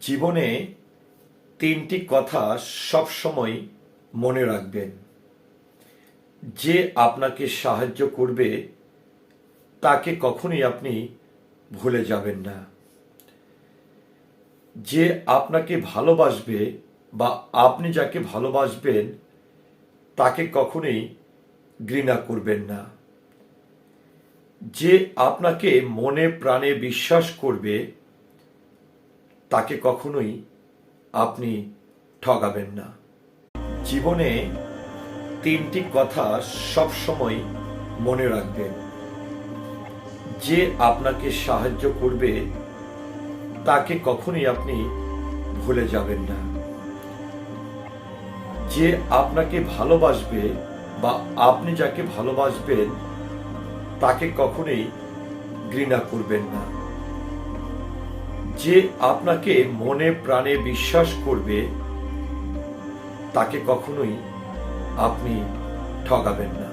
জীবনে তিনটি কথা সবসময় মনে রাখবেন। যে আপনাকে সাহায্য করবে তাকে কখনোই আপনি ভুলে যাবেন না। যে আপনাকে ভালোবাসবে বা আপনি যাকে ভালোবাসবেন তাকে কখনোই ঘৃণা করবেন না। যে আপনাকে মনে প্রাণে বিশ্বাস করবে তাকে কখনোই আপনি ঠকাবেন না। জীবনে তিনটি কথা সবসময় মনে রাখবেন। যে আপনাকে সাহায্য করবে তাকে কখনোই আপনি ভুলে যাবেন না। যে আপনাকে ভালোবাসবে বা আপনি যাকে ভালোবাসবেন তাকে কখনোই ঘৃণা করবেন না। যে আপনাকে মনে প্রাণে বিশ্বাস করবে তাকে কখনোই আপনি ঠকাবেন না।